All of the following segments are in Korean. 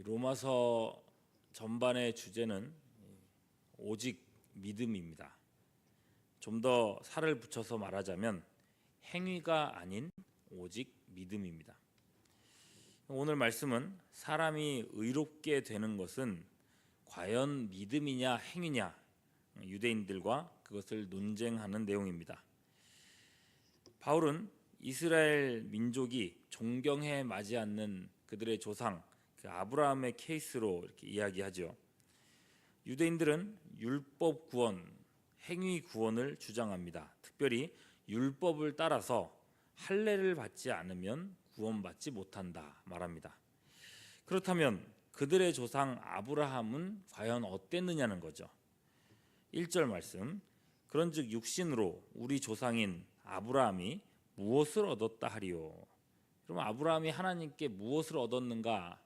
로마서 전반의 주제는 오직 믿음입니다. 좀 더 살을 붙여서 말하자면 행위가 아닌 오직 믿음입니다. 오늘 말씀은 사람이 의롭게 되는 것은 과연 믿음이냐 행위냐, 유대인들과 그것을 논쟁하는 내용입니다. 바울은 이스라엘 민족이 존경해 마지 않는 그들의 조상 아브라함의 케이스로 이렇게 이야기하죠. 유대인들은 율법 구원, 행위 구원을 주장합니다. 특별히 율법을 따라서 할례를 받지 않으면 구원받지 못한다 말합니다. 그렇다면 그들의 조상 아브라함은 과연 어땠느냐는 거죠. 1절 말씀, 그런즉 육신으로 우리 조상인 아브라함이 무엇을 얻었다 하리요. 그럼 아브라함이 하나님께 무엇을 얻었는가?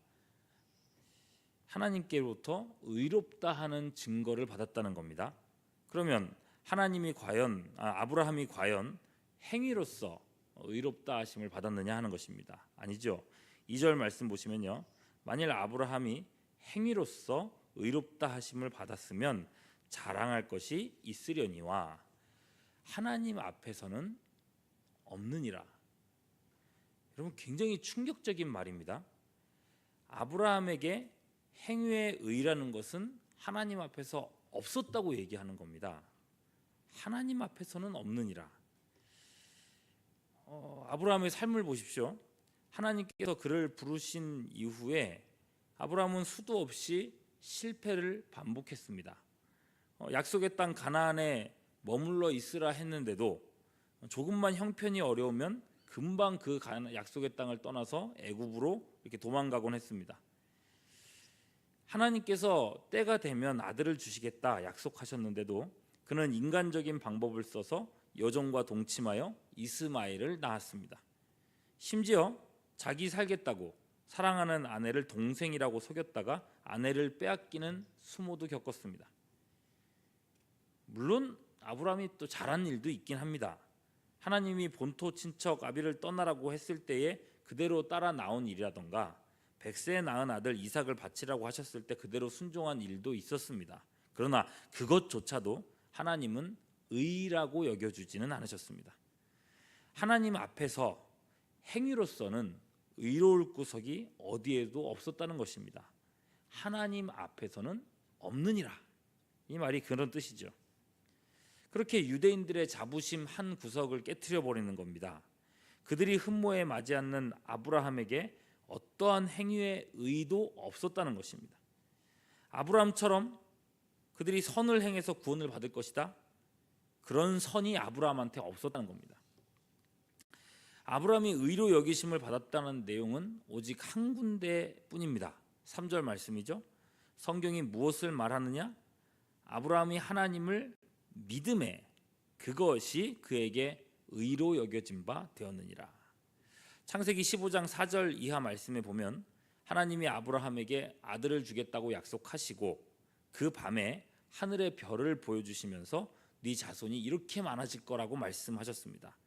하나님께로부터 의롭다 하는 증거를 받았다는 겁니다. 그러면 아브라함이 과연 행위로서 의롭다 하심을 받았느냐 하는 것입니다. 아니죠. 2절 말씀 보시면요, 만일 아브라함이 행위로서 의롭다 하심을 받았으면 자랑할 것이 있으려니와 하나님 앞에서는 없느니라. 여러분, 굉장히 충격적인 말입니다. 아브라함에게 행위의 의라는 것은 하나님 앞에서 없었다고 얘기하는 겁니다. 하나님 앞에서는 없느니라. 아브라함의 삶을 보십시오. 하나님께서 그를 부르신 이후에 아브라함은 수도 없이 실패를 반복했습니다. 약속의 땅 가나안에 머물러 있으라 했는데도 조금만 형편이 어려우면 금방 그 약속의 땅을 떠나서 애굽으로 이렇게 도망가곤 했습니다. 하나님께서 때가 되면 아들을 주시겠다 약속하셨는데도 그는 인간적인 방법을 써서 여종과 동침하여 이스마엘을 낳았습니다. 심지어 자기 살겠다고 사랑하는 아내를 동생이라고 속였다가 아내를 빼앗기는 수모도 겪었습니다. 물론 아브라함이 또 잘한 일도 있긴 합니다. 하나님이 본토 친척 아비를 떠나라고 했을 때에 그대로 따라 나온 일이라던가 100세에 낳은 아들 이삭을 바치라고 하셨을 때 그대로 순종한 일도 있었습니다. 그러나 그것조차도 하나님은 의라고 여겨주지는 않으셨습니다. 하나님 앞에서 행위로서는 의로울 구석이 어디에도 없었다는 것입니다. 하나님 앞에서는 없느니라. 이 말이 그런 뜻이죠. 그렇게 유대인들의 자부심 한 구석을 깨트려 버리는 겁니다. 그들이 흠모에 맞지 않는 아브라함에게 어떠한 행위의 의도 없었다는 것입니다. 아브라함처럼 그들이 선을 행해서 구원을 받을 것이다, 그런 선이 아브라함한테 없었다는 겁니다. 아브라함이 의로 여기심을 받았다는 내용은 오직 한 군데뿐입니다. 3절 말씀이죠. 성경이 무엇을 말하느냐? 아브라함이 하나님을 믿음에 그것이 그에게 의로 여겨진 바 되었느니라. 창세기 15장 4절 이하 말씀에 보면 하나님이 아브라함에게 아들을 주겠다고 약속하시고 그 밤에 하늘의 별을 보여주시면서 네 자손이 이렇게 많아질 거라고 말씀하셨습니다.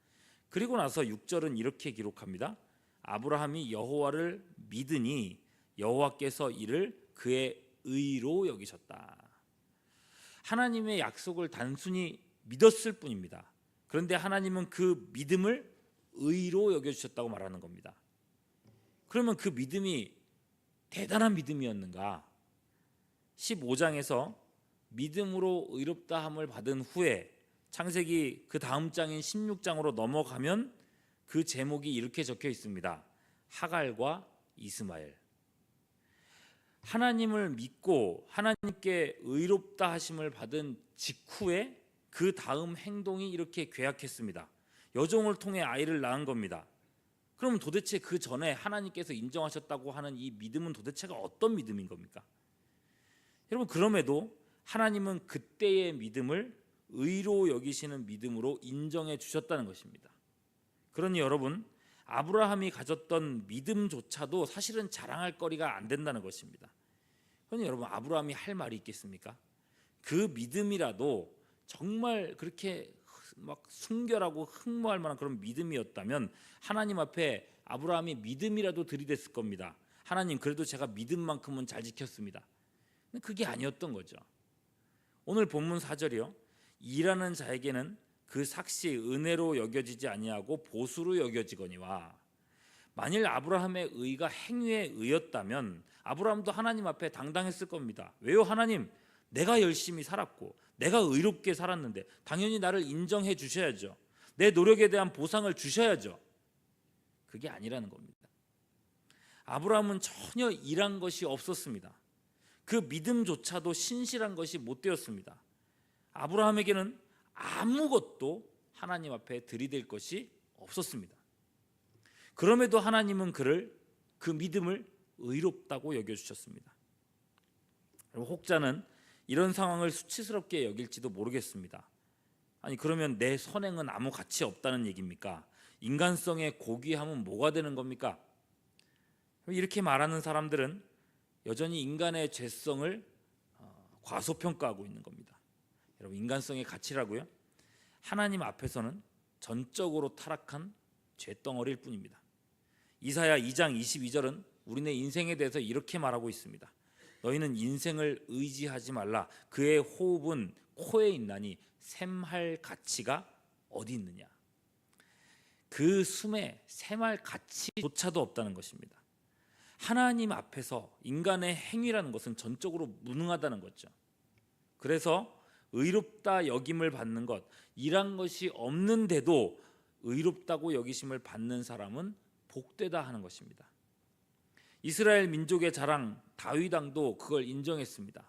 그리고 나서 6절은 이렇게 기록합니다. 아브라함이 여호와를 믿으니 여호와께서 이를 그의 의로 여기셨다. 하나님의 약속을 단순히 믿었을 뿐입니다. 그런데 하나님은 그 믿음을 의로 여겨주셨다고 말하는 겁니다. 그러면 그 믿음이 대단한 믿음이었는가? 15장에서 믿음으로 의롭다함을 받은 후에 창세기 그 다음 장인 16장으로 넘어가면 그 제목이 이렇게 적혀 있습니다. 하갈과 이스마엘. 하나님을 믿고 하나님께 의롭다 하심을 받은 직후에 그 다음 행동이 이렇게 괴약했습니다. 여종을 통해 아이를 낳은 겁니다. 그럼 도대체 그 전에 하나님께서 인정하셨다고 하는 이 믿음은 도대체가 어떤 믿음인 겁니까? 여러분, 그럼에도 하나님은 그때의 믿음을 의로 여기시는 믿음으로 인정해 주셨다는 것입니다. 그러니 여러분, 아브라함이 가졌던 믿음조차도 사실은 자랑할 거리가 안 된다는 것입니다. 그러니 여러분, 아브라함이 할 말이 있겠습니까? 그 믿음이라도 정말 그렇게 막 순결하고 흠모할 만한 그런 믿음이었다면 하나님 앞에 아브라함이 믿음이라도 들이댔을 겁니다. 하나님 그래도 제가 믿은 만큼은 잘 지켰습니다. 근데 그게 아니었던 거죠. 오늘 본문 4절이요. 일하는 자에게는 그 삭시 은혜로 여겨지지 아니하고 보수로 여겨지거니와. 만일 아브라함의 의가 행위의 의였다면 아브라함도 하나님 앞에 당당했을 겁니다. 왜요? 하나님, 내가 열심히 살았고 내가 의롭게 살았는데 당연히 나를 인정해 주셔야죠. 내 노력에 대한 보상을 주셔야죠. 그게 아니라는 겁니다. 아브라함은 전혀 일한 것이 없었습니다. 그 믿음조차도 신실한 것이 못 되었습니다. 아브라함에게는 아무것도 하나님 앞에 들이댈 것이 없었습니다. 그럼에도 하나님은 그를, 그 믿음을 의롭다고 여겨주셨습니다. 혹자는 이런 상황을 수치스럽게 여길지도 모르겠습니다. 아니 그러면 내 선행은 아무 가치 없다는 얘기입니까? 인간성의 고귀함은 뭐가 되는 겁니까? 이렇게 말하는 사람들은 여전히 인간의 죄성을 과소평가하고 있는 겁니다. 여러분, 인간성의 가치라고요? 하나님 앞에서는 전적으로 타락한 죄덩어리일 뿐입니다. 이사야 2장 22절은 우리네 인생에 대해서 이렇게 말하고 있습니다. 너희는 인생을 의지하지 말라. 그의 호흡은 코에 있나니 샘할 가치가 어디 있느냐. 그 숨에 샘할 가치조차도 없다는 것입니다. 하나님 앞에서 인간의 행위라는 것은 전적으로 무능하다는 거죠. 그래서 의롭다 여김을 받는 것, 일한 것이 없는데도 의롭다고 여기심을 받는 사람은 복되다 하는 것입니다. 이스라엘 민족의 자랑 다윗 왕도 그걸 인정했습니다.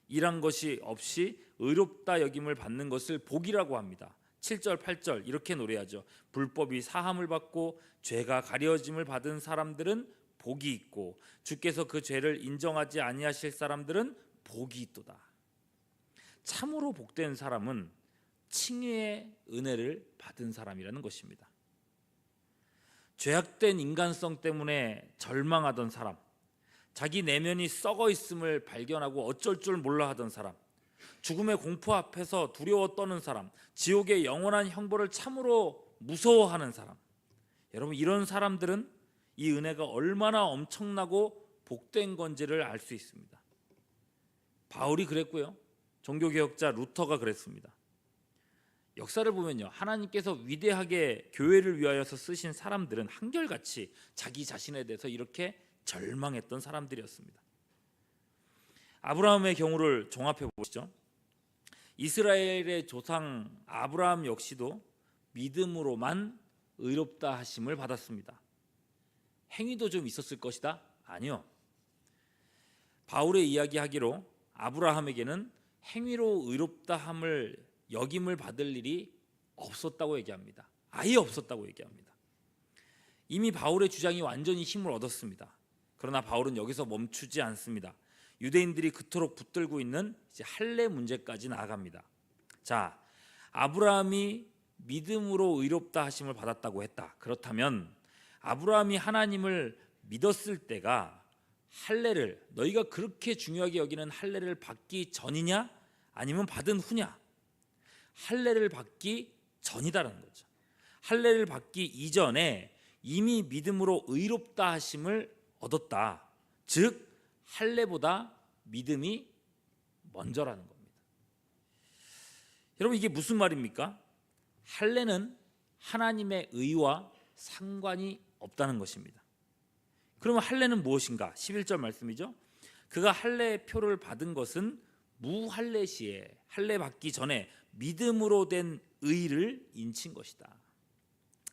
일한 것이 없이 의롭다 여김을 받는 것을 복이라고 합니다. 7절 8절 이렇게 노래하죠. 불법이 사함을 받고 죄가 가려짐을 받은 사람들은 복이 있고 주께서 그 죄를 인정하지 아니하실 사람들은 복이 있도다. 참으로 복된 사람은 칭의의 은혜를 받은 사람이라는 것입니다. 죄악된 인간성 때문에 절망하던 사람, 자기 내면이 썩어 있음을 발견하고 어쩔 줄 몰라 하던 사람, 죽음의 공포 앞에서 두려워 떠는 사람, 지옥의 영원한 형벌을 참으로 무서워하는 사람, 여러분 이런 사람들은 이 은혜가 얼마나 엄청나고 복된 건지를 알 수 있습니다. 바울이 그랬고요. 종교개혁자 루터가 그랬습니다. 역사를 보면요, 하나님께서 위대하게 교회를 위하여서 쓰신 사람들은 한결같이 자기 자신에 대해서 이렇게 절망했던 사람들이었습니다. 아브라함의 경우를 종합해 보시죠. 이스라엘의 조상 아브라함 역시도 믿음으로만 의롭다 하심을 받았습니다. 행위도 좀 있었을 것이다? 아니요. 바울의 이야기하기로 아브라함에게는 행위로 의롭다 함을 여김을 받을 일이 없었다고 얘기합니다. 아예 없었다고 얘기합니다. 이미 바울의 주장이 완전히 힘을 얻었습니다. 그러나 바울은 여기서 멈추지 않습니다. 유대인들이 그토록 붙들고 있는 이제 할례 문제까지 나아갑니다. 자, 아브라함이 믿음으로 의롭다 하심을 받았다고 했다. 그렇다면 아브라함이 하나님을 믿었을 때가 할례를, 너희가 그렇게 중요하게 여기는 할례를 받기 전이냐 아니면 받은 후냐? 할례를 받기 전이다라는 거죠. 할례를 받기 이전에 이미 믿음으로 의롭다 하심을 얻었다. 즉 할례보다 믿음이 먼저라는 겁니다. 여러분 이게 무슨 말입니까? 할례는 하나님의 의와 상관이 없다는 것입니다. 그러면 할례는 무엇인가? 11절 말씀이죠. 그가 할례의 표를 받은 것은 무할례 시에, 할례 받기 전에 믿음으로 된 의를 인친 것이다.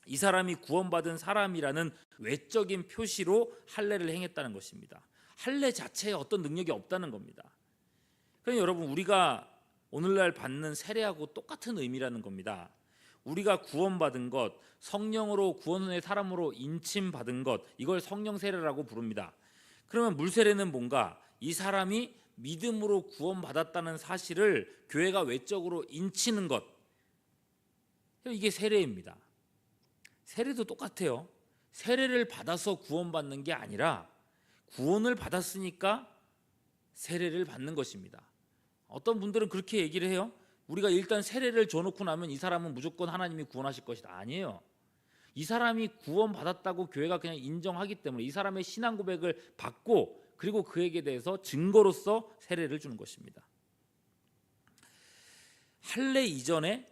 이 사람이 구원받은 사람이라는 외적인 표시로 할례를 행했다는 것입니다. 할례 자체에 어떤 능력이 없다는 겁니다. 그러니까 여러분 우리가 오늘날 받는 세례하고 똑같은 의미라는 겁니다. 우리가 구원받은 것, 성령으로 구원의 사람으로 인침받은 것, 이걸 성령 세례라고 부릅니다. 그러면 물 세례는 뭔가? 이 사람이 믿음으로 구원받았다는 사실을 교회가 외적으로 인치는 것, 이게 세례입니다. 세례도 똑같아요. 세례를 받아서 구원받는 게 아니라 구원을 받았으니까 세례를 받는 것입니다. 어떤 분들은 그렇게 얘기를 해요. 우리가 일단 세례를 줘놓고 나면 이 사람은 무조건 하나님이 구원하실 것이다. 아니에요. 이 사람이 구원받았다고 교회가 그냥 인정하기 때문에 이 사람의 신앙 고백을 받고 그리고 그에게 대해서 증거로서 세례를 주는 것입니다. 할례 이전에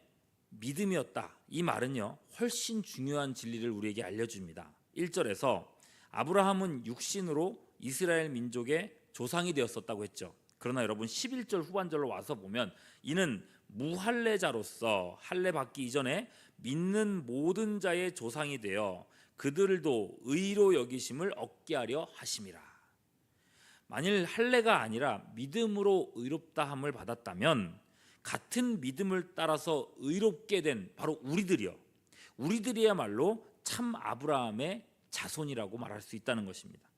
믿음이었다. 이 말은요, 훨씬 중요한 진리를 우리에게 알려줍니다. 1절에서 아브라함은 육신으로 이스라엘 민족의 조상이 되었었다고 했죠. 그러나 여러분 11절 후반절로 와서 보면 이는 무할례자로서 할례 받기 이전에 믿는 모든 자의 조상이 되어 그들도 의로 여기심을 얻게 하려 하심이라. 만일 할례가 아니라 믿음으로 의롭다함을 받았다면 같은 믿음을 따라서 의롭게 된 바로 우리들이야말로 참 아브라함의 자손이라고 말할 수 있다는 것입니다.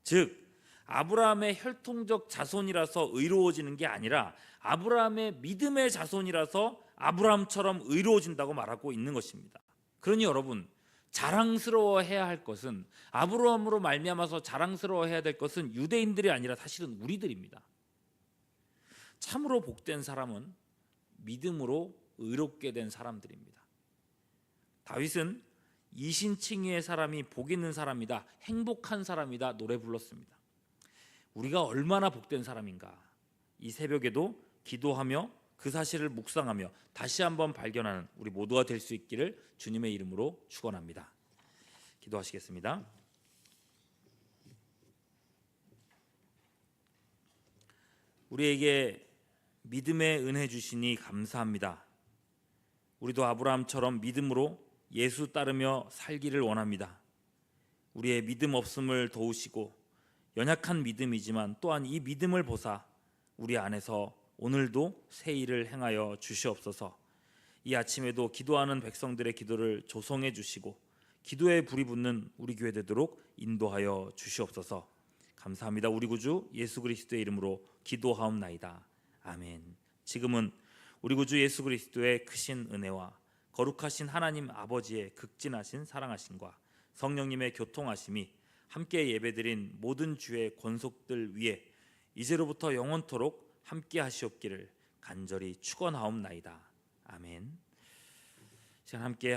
즉 아브라함의 혈통적 자손이라서 의로워지는 게 아니라 아브라함의 믿음의 자손이라서 아브라함처럼 의로워진다고 말하고 있는 것입니다. 그러니 여러분, 자랑스러워해야 할 것은, 아브라함으로 말미암아서 자랑스러워해야 될 것은 유대인들이 아니라 사실은 우리들입니다. 참으로 복된 사람은 믿음으로 의롭게 된 사람들입니다. 다윗은 이신칭의의 사람이 복 있는 사람이다, 행복한 사람이다 노래 불렀습니다. 우리가 얼마나 복된 사람인가, 이 새벽에도 기도하며 그 사실을 묵상하며 다시 한번 발견하는 우리 모두가 될 수 있기를 주님의 이름으로 축원합니다. 기도하시겠습니다. 우리에게 믿음의 은혜 주시니 감사합니다. 우리도 아브라함처럼 믿음으로 예수 따르며 살기를 원합니다. 우리의 믿음 없음을 도우시고 연약한 믿음이지만 또한 이 믿음을 보사 우리 안에서 오늘도 새 일을 행하여 주시옵소서. 이 아침에도 기도하는 백성들의 기도를 조성해 주시고 기도에 불이 붙는 우리 교회 되도록 인도하여 주시옵소서. 감사합니다. 우리 구주 예수 그리스도의 이름으로 기도하옵나이다. 아멘. 지금은 우리 구주 예수 그리스도의 크신 은혜와 거룩하신 하나님 아버지의 극진하신 사랑하심과 성령님의 교통하심이 함께 예배드린 모든 주의 권속들 위에 이제로부터 영원토록 함께 하시옵기를 간절히 축원하옵나이다. 아멘. 시간 함께